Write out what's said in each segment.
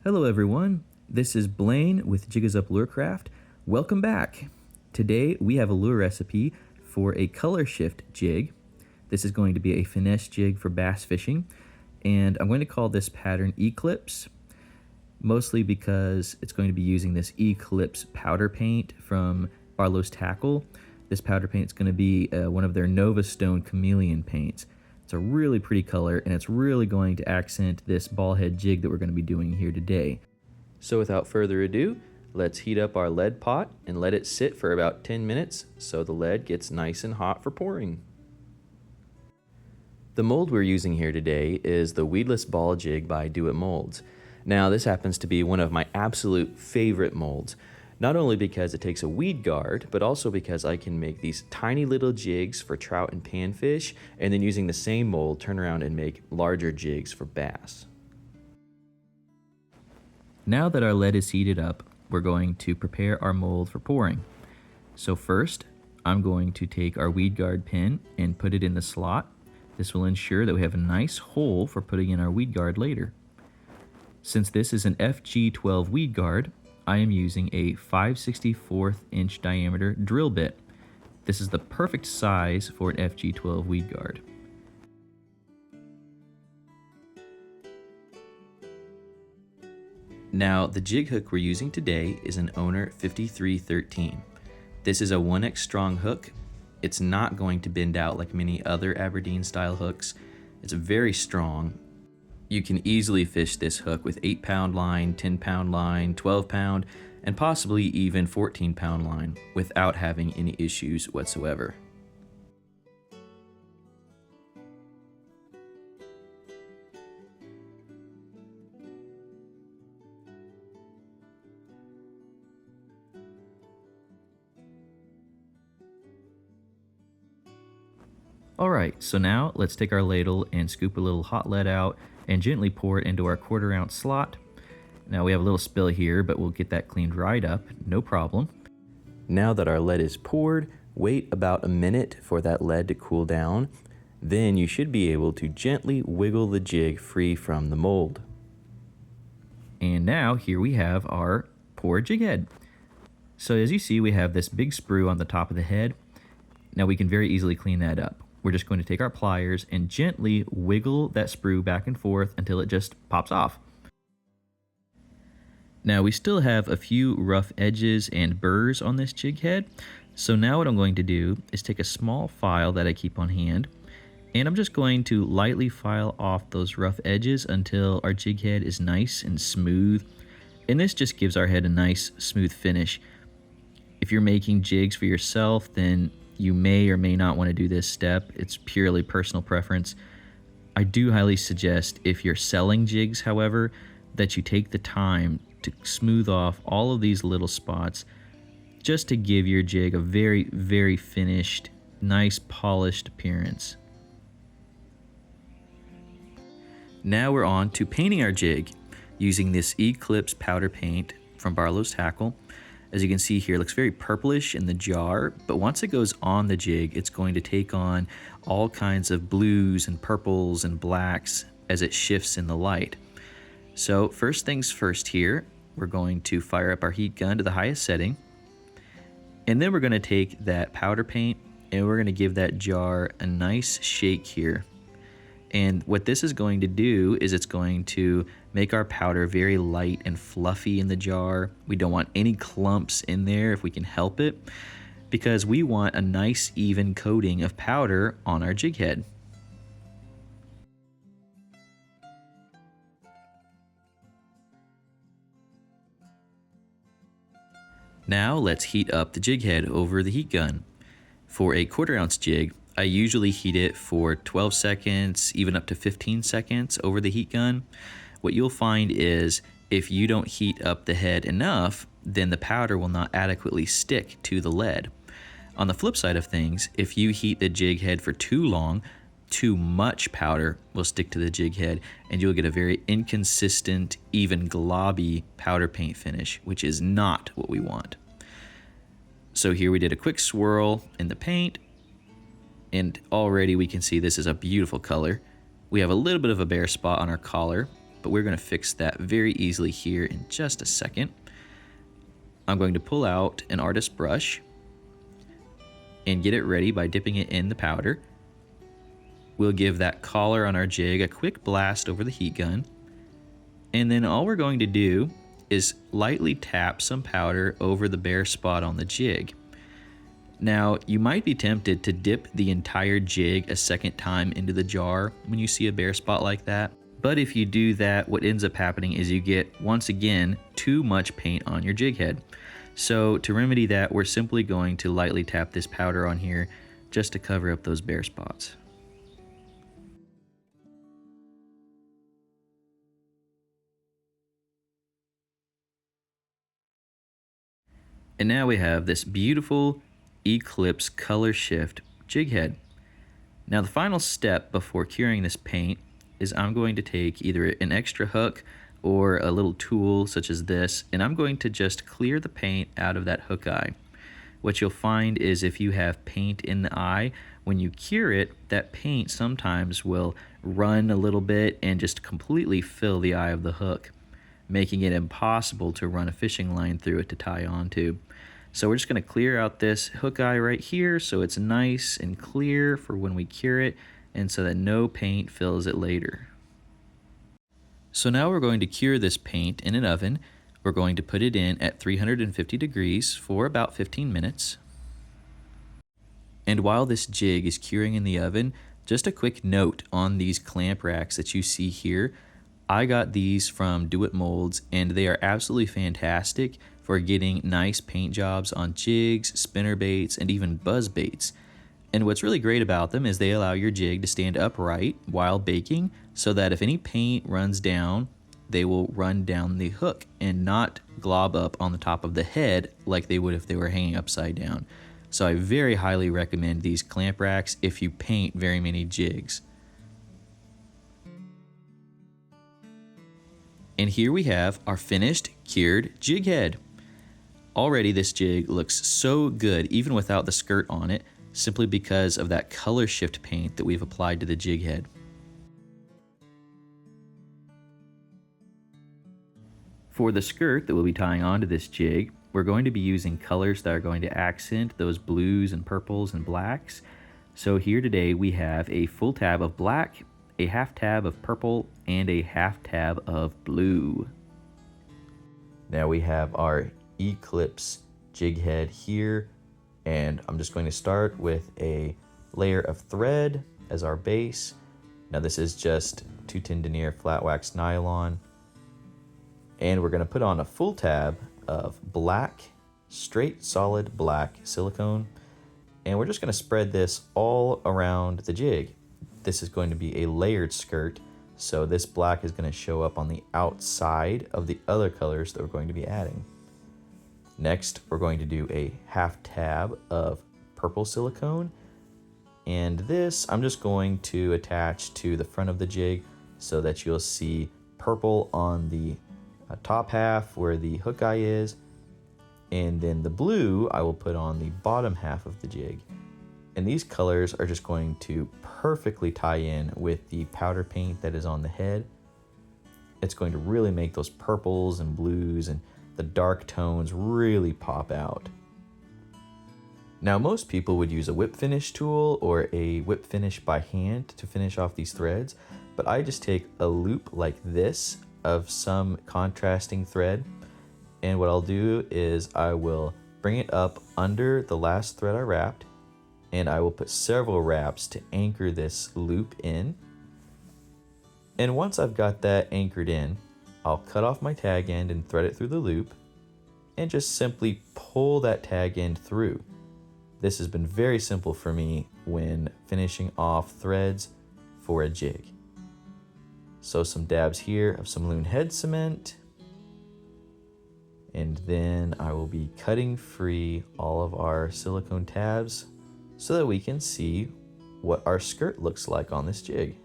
Hello everyone, this is Blaine with Jig Is Up Lurecraft. Welcome back. Today we have a lure recipe for a Colorshift jig. This is going to be a finesse jig for bass fishing, and I'm going to call this pattern Eclipse, mostly because it's going to be using this Eclipse powder paint from Barlow's Tackle. This powder paint is going to be one of their Nova Stone Chameleon paints. It's a really pretty color, and it's really going to accent this ball head jig that we're going to be doing here today. So without further ado, let's heat up our lead pot and let it sit for about 10 minutes so the lead gets nice and hot for pouring. The mold we're using here today is the weedless ball jig by Do It Molds. Now this happens to be one of my absolute favorite molds. Not only because it takes a weed guard, but also because I can make these tiny little jigs for trout and panfish, and then using the same mold, turn around and make larger jigs for bass. Now that our lead is heated up, we're going to prepare our mold for pouring. So first, I'm going to take our weed guard pin and put it in the slot. This will ensure that we have a nice hole for putting in our weed guard later. Since this is an FG12 weed guard, I am using a 5/64 inch diameter drill bit. This is the perfect size for an FG12 weed guard. Now, the jig hook we're using today is an Owner 5313. This is a 1X strong hook. It's not going to bend out like many other Aberdeen style hooks. It's very strong. You can easily fish this hook with 8-pound line, 10-pound line, 12-pound, and possibly even 14-pound line without having any issues whatsoever. Alright, so now let's take our ladle and scoop a little hot lead out and gently pour it into our 1/4 ounce slot. Now we have a little spill here, but we'll get that cleaned right up, no problem. Now that our lead is poured, wait about a minute for that lead to cool down. Then you should be able to gently wiggle the jig free from the mold. And now here we have our poured jig head. So as you see, we have this big sprue on the top of the head. Now we can very easily clean that up. We're just going to take our pliers and gently wiggle that sprue back and forth until it just pops off. Now we still have a few rough edges and burrs on this jig head, so now what I'm going to do is take a small file that I keep on hand, and I'm just going to lightly file off those rough edges until our jig head is nice and smooth, and this just gives our head a nice smooth finish. If you're making jigs for yourself, then you may or may not want to do this step. It's purely personal preference. I do highly suggest, if you're selling jigs, however, that you take the time to smooth off all of these little spots just to give your jig a very, very finished, nice polished appearance. Now we're on to painting our jig using this Eclipse powder paint from Barlow's Tackle. As you can see here, it looks very purplish in the jar, but once it goes on the jig, it's going to take on all kinds of blues and purples and blacks as it shifts in the light. So first things first here, we're going to fire up our heat gun to the highest setting, and then we're going to take that powder paint and we're going to give that jar a nice shake here. And what this is going to do is it's going to make our powder very light and fluffy in the jar. We don't want any clumps in there if we can help it, because we want a nice even coating of powder on our jig head. Now let's heat up the jig head over the heat gun. For a 1/4 ounce jig, I usually heat it for 12 seconds, even up to 15 seconds over the heat gun. What you'll find is if you don't heat up the head enough, then the powder will not adequately stick to the lead. On the flip side of things, if you heat the jig head for too long, too much powder will stick to the jig head and you'll get a very inconsistent, even globby powder paint finish, which is not what we want. So here we did a quick swirl in the paint, and already we can see this is a beautiful color. We have a little bit of a bare spot on our collar, but we're going to fix that very easily here in just a second. I'm going to pull out an artist brush and get it ready by dipping it in the powder. We'll give that collar on our jig a quick blast over the heat gun. And then all we're going to do is lightly tap some powder over the bare spot on the jig. Now, you might be tempted to dip the entire jig a second time into the jar when you see a bare spot like that. But if you do that, what ends up happening is you get, once again, too much paint on your jig head. So to remedy that, we're simply going to lightly tap this powder on here just to cover up those bare spots. And now we have this beautiful Eclipse Colorshift jig head. Now the final step before curing this paint is I'm going to take either an extra hook or a little tool such as this, and I'm going to just clear the paint out of that hook eye. What you'll find is if you have paint in the eye, when you cure it, that paint sometimes will run a little bit and just completely fill the eye of the hook, making it impossible to run a fishing line through it to tie onto. So we're just going to clear out this hook eye right here so it's nice and clear for when we cure it, and so that no paint fills it later. So now we're going to cure this paint in an oven. We're going to put it in at 350 degrees for about 15 minutes. And while this jig is curing in the oven, just a quick note on these clamp racks that you see here. I got these from Do It Molds, and they are absolutely fantastic for getting nice paint jobs on jigs, spinner baits, and even buzz baits. And what's really great about them is they allow your jig to stand upright while baking, so that if any paint runs down, they will run down the hook and not glob up on the top of the head like they would if they were hanging upside down. So I very highly recommend these clamp racks if you paint very many jigs. And here we have our finished cured jig head. Already this jig looks so good even without the skirt on it, simply because of that Colorshift paint that we've applied to the jig head. For the skirt that we'll be tying onto this jig, we're going to be using colors that are going to accent those blues and purples and blacks. So here today we have a full tab of black, a half tab of purple, and a half tab of blue. Now we have our Eclipse jig head here, and I'm just going to start with a layer of thread as our base. Now this is just 210 denier flat wax nylon, and we're going to put on a full tab of black, straight solid black silicone, and we're just going to spread this all around the jig. This is going to be a layered skirt, so this black is going to show up on the outside of the other colors that we're going to be adding. Next, we're going to do a half tab of purple silicone, and this I'm just going to attach to the front of the jig so that you'll see purple on the top half where the hook eye is, and then the blue I will put on the bottom half of the jig. And these colors are just going to perfectly tie in with the powder paint that is on the head. It's going to really make those purples and blues and the dark tones really pop out. Now most people would use a whip finish tool or a whip finish by hand to finish off these threads, but I just take a loop like this of some contrasting thread, and what I'll do is I will bring it up under the last thread I wrapped, and I will put several wraps to anchor this loop in. And once I've got that anchored in, I'll cut off my tag end and thread it through the loop and just simply pull that tag end through. This has been very simple for me when finishing off threads for a jig. So some dabs here of some Loon head cement, and then I will be cutting free all of our silicone tabs so that we can see what our skirt looks like on this jig.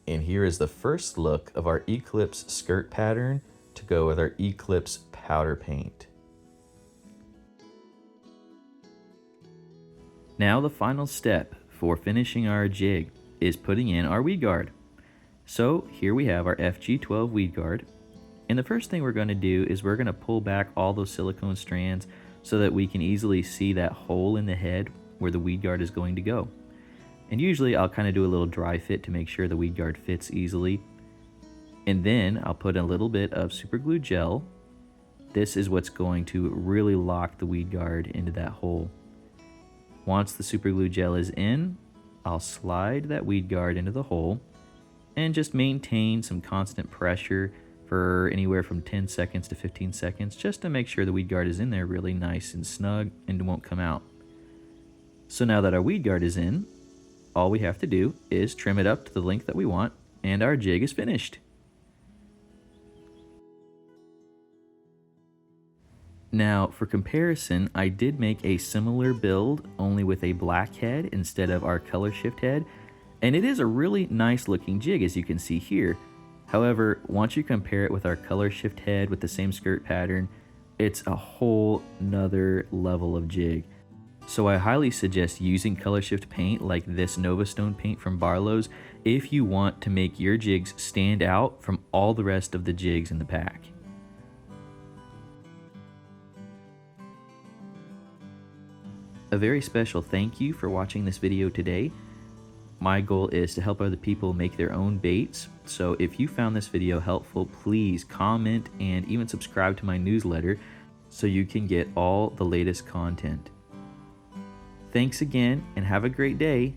And here is the first look of our Eclipse skirt pattern to go with our Eclipse powder paint. Now the final step for finishing our jig is putting in our weed guard. So here we have our FG12 weed guard. And the first thing we're going to do is we're going to pull back all those silicone strands so that we can easily see that hole in the head where the weed guard is going to go. And usually I'll kind of do a little dry fit to make sure the weed guard fits easily. And then I'll put a little bit of super glue gel. This is what's going to really lock the weed guard into that hole. Once the super glue gel is in, I'll slide that weed guard into the hole and just maintain some constant pressure for anywhere from 10 seconds to 15 seconds just to make sure the weed guard is in there really nice and snug and won't come out. So now that our weed guard is in, all we have to do is trim it up to the length that we want and our jig is finished. Now for comparison, I did make a similar build only with a black head instead of our Colorshift head, and it is a really nice looking jig as you can see here. However, once you compare it with our Colorshift head with the same skirt pattern, it's a whole nother level of jig. So I highly suggest using Colorshift paint like this Nova Stone paint from Barlow's if you want to make your jigs stand out from all the rest of the jigs in the pack. A very special thank you for watching this video today. My goal is to help other people make their own baits, so if you found this video helpful, please comment and even subscribe to my newsletter so you can get all the latest content. Thanks again and have a great day.